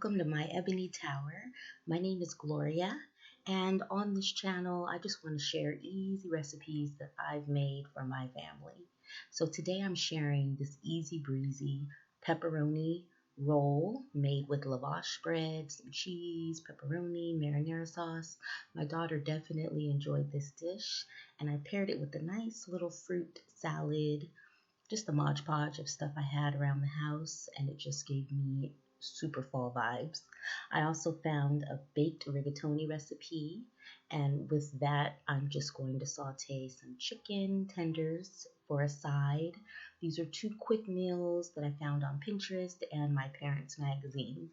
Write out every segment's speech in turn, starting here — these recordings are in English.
welcome to my Ebony Tower. My name is Gloria, and on this channel, I just want to share easy recipes that I've made for my family. So today I'm sharing this easy breezy pepperoni roll made with lavash bread, some cheese, pepperoni, marinara sauce. My daughter definitely enjoyed this dish, and I paired it with a nice little fruit salad, just a Mod Podge of stuff I had around the house, and it just gave me super fall vibes. I also found a baked rigatoni recipe, and with that, I'm just going to saute some chicken tenders for a side. These are two quick meals that I found on Pinterest and my parents' magazine.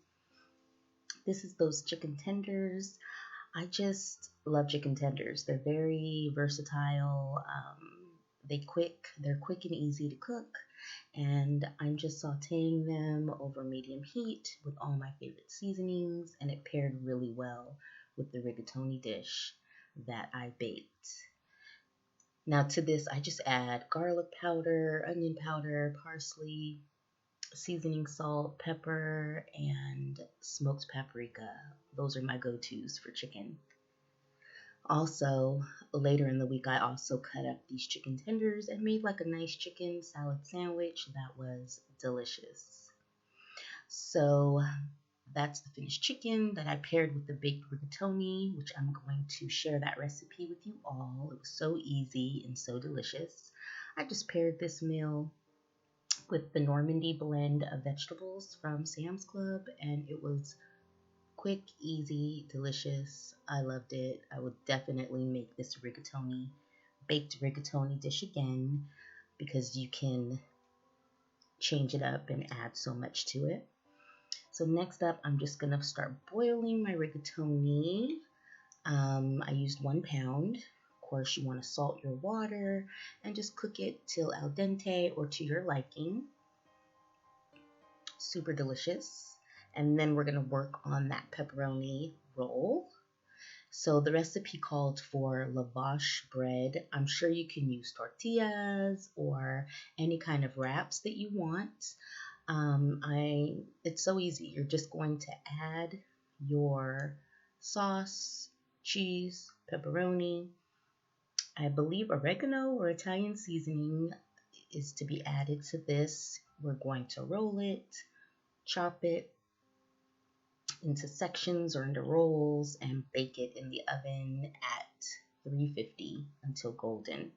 This is those chicken tenders. I just love chicken tenders. They're very versatile. They're quick and easy to cook, and I'm just sauteing them over medium heat with all my favorite seasonings, and it paired really well with the rigatoni dish that I baked. Now to this, I just add garlic powder, onion powder, parsley, seasoning salt, pepper, and smoked paprika. Those are my go-tos for chicken. Also, later in the week, I also cut up these chicken tenders and made like a nice chicken salad sandwich that was delicious. So that's the finished chicken that I paired with the baked rigatoni, which I'm going to share that recipe with you all. It was so easy and so delicious. I just paired this meal with the Normandy blend of vegetables from Sam's Club, and it was quick, easy, delicious. I loved it. I would definitely make this baked rigatoni dish again, because you can change it up and add so much to it. So next up, I'm just going to start boiling my rigatoni. I used 1 pound. Of course, you want to salt your water and just cook it till al dente or to your liking. Super delicious. And then we're going to work on that pepperoni roll. So the recipe called for lavash bread. I'm sure you can use tortillas or any kind of wraps that you want. It's so easy. You're just going to add your sauce, cheese, pepperoni. I believe oregano or Italian seasoning is to be added to this. We're going to roll it, chop it into sections or into rolls, and bake it in the oven at 350 until golden.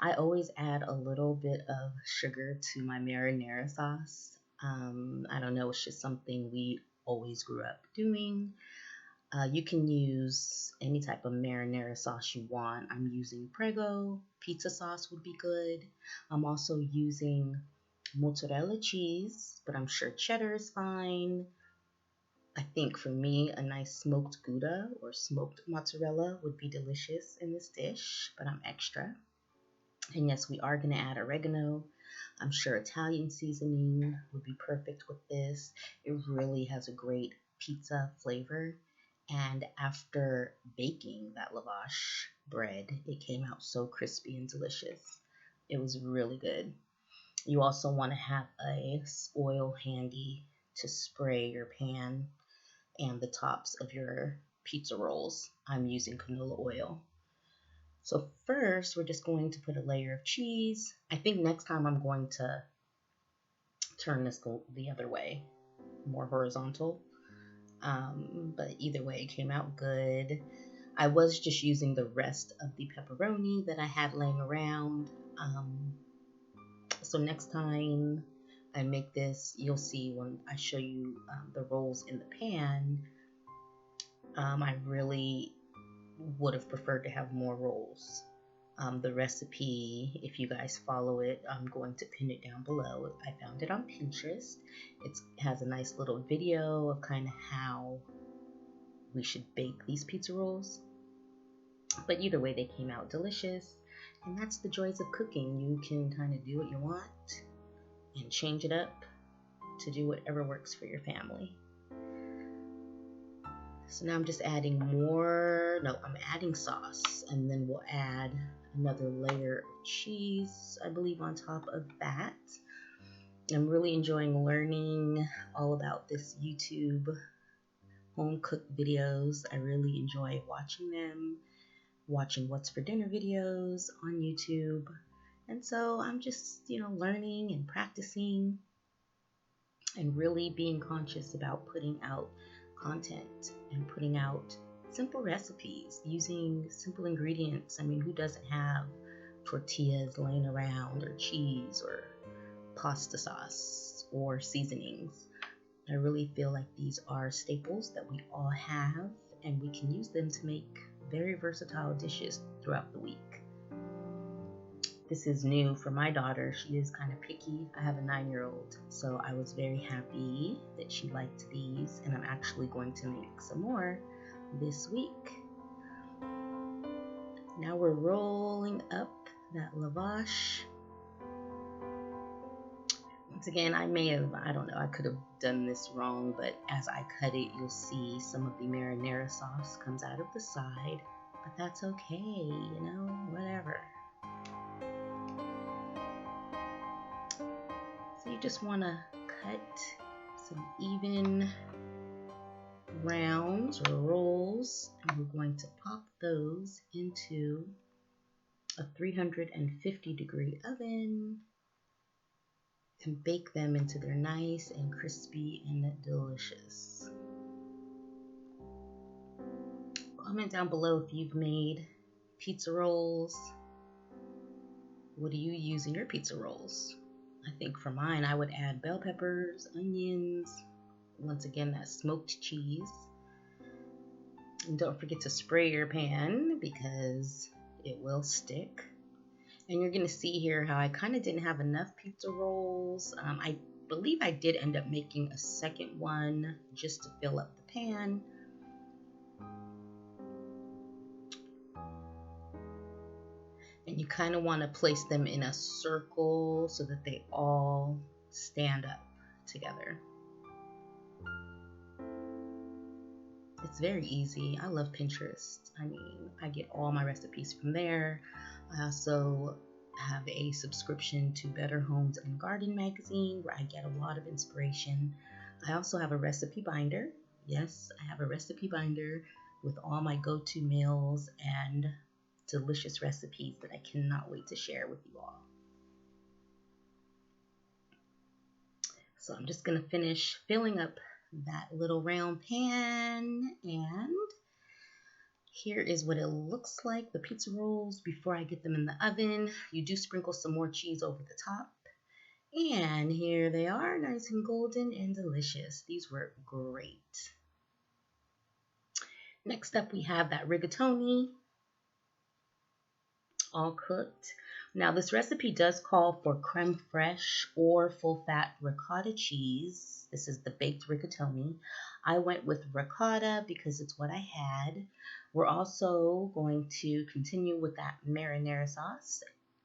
I always add a little bit of sugar to my marinara sauce. I don't know, it's just something we always grew up doing. You can use any type of marinara sauce you want. I'm using Prego. Pizza sauce would be good. I'm also using mozzarella cheese, but I'm sure cheddar is fine. I think for me, a nice smoked Gouda or smoked mozzarella would be delicious in this dish, but I'm extra. And yes, we are going to add oregano. I'm sure Italian seasoning would be perfect with this. It really has a great pizza flavor. And after baking that lavash bread, it came out so crispy and delicious. It was really good. You also want to have a oil handy to spray your pan and the tops of your pizza rolls. I'm using canola oil. So first, we're just going to put a layer of cheese. I think next time I'm going to turn this the other way, more horizontal. But either way, it came out good. I was just using the rest of the pepperoni that I had laying around. So next time I make this, you'll see when I show you the rolls in the pan. I really would have preferred to have more rolls. The recipe, if you guys follow it, I'm going to pin it down below. I found it on Pinterest. It has a nice little video of kind of how we should bake these pizza rolls. But either way, they came out delicious. And that's the joys of cooking. You can kind of do what you want and change it up to do whatever works for your family. So now I'm just adding I'm adding sauce, and then we'll add another layer of cheese, I believe, on top of that. I'm really enjoying learning all about this YouTube home cooked videos. I really enjoy watching them, watching what's for dinner videos on YouTube. And so I'm just, learning and practicing and really being conscious about putting out content and putting out simple recipes using simple ingredients. I mean, who doesn't have tortillas laying around, or cheese, or pasta sauce, or seasonings? I really feel like these are staples that we all have, and we can use them to make very versatile dishes throughout the week. This is new for my daughter. She is kind of picky. I have a 9-year-old, so I was very happy that she liked these, and I'm actually going to make some more this week. Now we're rolling up that lavash. Once again, I could have done this wrong, but as I cut it, you'll see some of the marinara sauce comes out of the side, but that's okay, whatever. So you just want to cut some even rounds or rolls, and we're going to pop those into a 350-degree oven and bake them until they're nice and crispy and delicious. Comment down below if you've made pizza rolls. What do you use in your pizza rolls? I think for mine, I would add bell peppers, onions, once again, that smoked cheese. And don't forget to spray your pan because it will stick. And you're going to see here how I kind of didn't have enough pizza rolls. I believe I did end up making a second one just to fill up the pan. And you kind of want to place them in a circle so that they all stand up together. It's very easy. I love Pinterest. I mean, I get all my recipes from there. I also have a subscription to Better Homes and Garden magazine where I get a lot of inspiration. I also have a recipe binder. Yes, I have a recipe binder with all my go-to meals and delicious recipes that I cannot wait to share with you all. So I'm just going to finish filling up that little round pan, and here is what it looks like, the pizza rolls before I get them in the oven. You do sprinkle some more cheese over the top, and here they are, nice and golden and delicious. These were great. Next up, we have that rigatoni, all cooked. Now this recipe does call for creme fraiche or full-fat ricotta cheese. This is the baked rigatoni. I went with ricotta because it's what I had. We're also going to continue with that marinara sauce.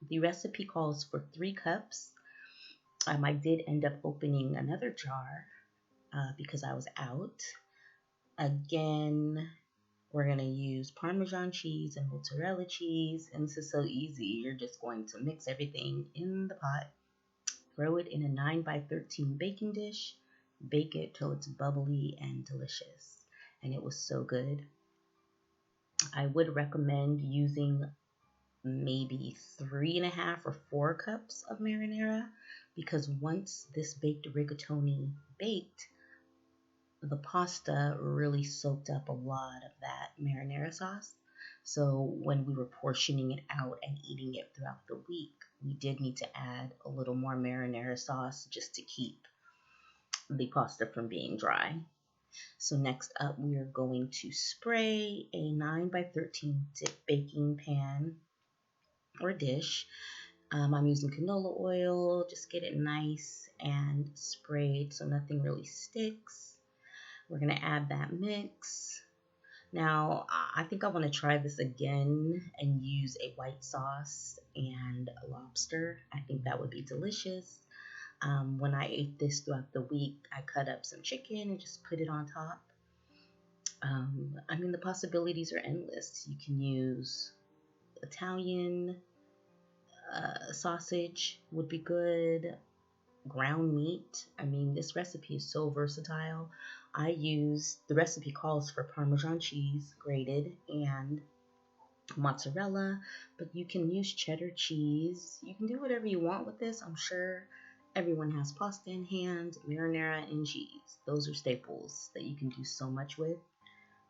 The recipe calls for 3 cups. I did end up opening another jar because I was out. Again, we're going to use Parmesan cheese and mozzarella cheese, and this is so easy. You're just going to mix everything in the pot, throw it in a 9x13 baking dish, bake it till it's bubbly and delicious, and it was so good. I would recommend using maybe 3.5 or 4 cups of marinara, because once this baked rigatoni baked, the pasta really soaked up a lot of that marinara sauce. So when we were portioning it out and eating it throughout the week, we did need to add a little more marinara sauce just to keep the pasta from being dry. So next up, we are going to spray a 9x13 baking pan or dish. I'm using canola oil, just get it nice and sprayed so nothing really sticks. We're going to add that mix. Now, I think I want to try this again and use a white sauce and lobster. I think that would be delicious. When I ate this throughout the week, I cut up some chicken and just put it on top. I mean, the possibilities are endless. You can use Italian sausage would be good. ground meat. I mean, this recipe is so versatile. The recipe calls for Parmesan cheese grated and mozzarella, but you can use cheddar cheese. You can do whatever you want with this. I'm sure everyone has pasta in hand, marinara, and cheese. Those are staples that you can do so much with.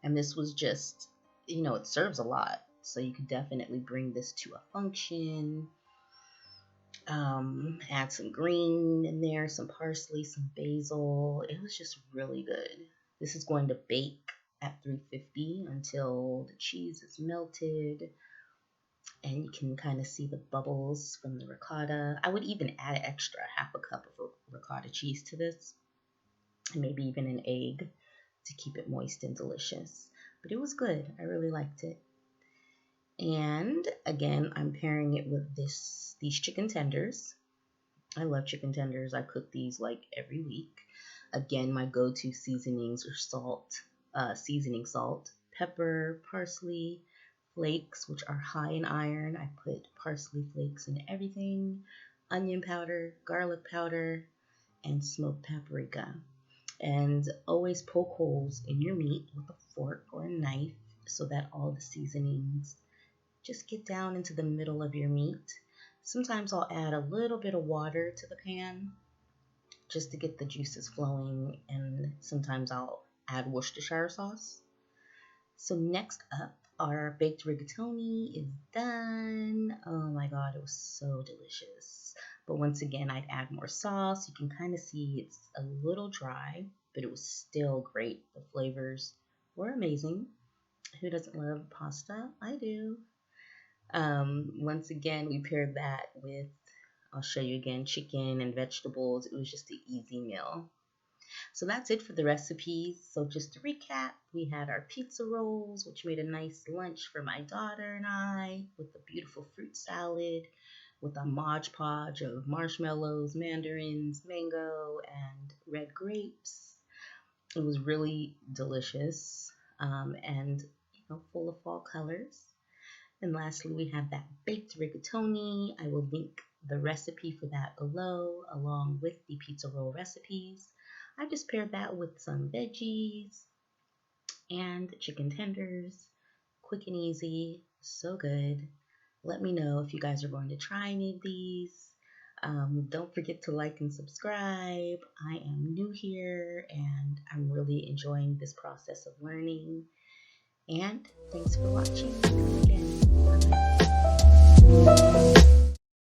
And this was just, it serves a lot. So you could definitely bring this to a function. Add some green in there, some parsley, some basil. It was just really good. This is going to bake at 350 until the cheese is melted and you can kind of see the bubbles from the ricotta. I would even add an extra half a cup of ricotta cheese to this, and maybe even an egg to keep it moist and delicious. But it was good. I really liked it. And again, I'm pairing it with these chicken tenders. I love chicken tenders. I cook these like every week. Again, my go-to seasonings are seasoning salt, pepper, parsley, flakes, which are high in iron. I put parsley flakes in everything, onion powder, garlic powder, and smoked paprika. And always poke holes in your meat with a fork or a knife so that all the seasonings just get down into the middle of your meat. Sometimes I'll add a little bit of water to the pan just to get the juices flowing, and sometimes I'll add Worcestershire sauce. So next up, our baked rigatoni is done. Oh my god, it was so delicious. But once again, I'd add more sauce. You can kind of see it's a little dry, but it was still great. The flavors were amazing. Who doesn't love pasta? I do. Once again, we paired that with, I'll show you again, chicken and vegetables. It was just an easy meal. So that's it for the recipes. So just to recap, we had our pizza rolls, which made a nice lunch for my daughter and I, with a beautiful fruit salad, with a Mod Podge of marshmallows, mandarins, mango, and red grapes. It was really delicious, and full of fall colors. And lastly, we have that baked rigatoni. I will link the recipe for that below, along with the pizza roll recipes. I just paired that with some veggies and chicken tenders. Quick and easy, so good. Let me know if you guys are going to try any of these. Don't forget to like and subscribe. I am new here and I'm really enjoying this process of learning. And thanks for watching. Again, bye.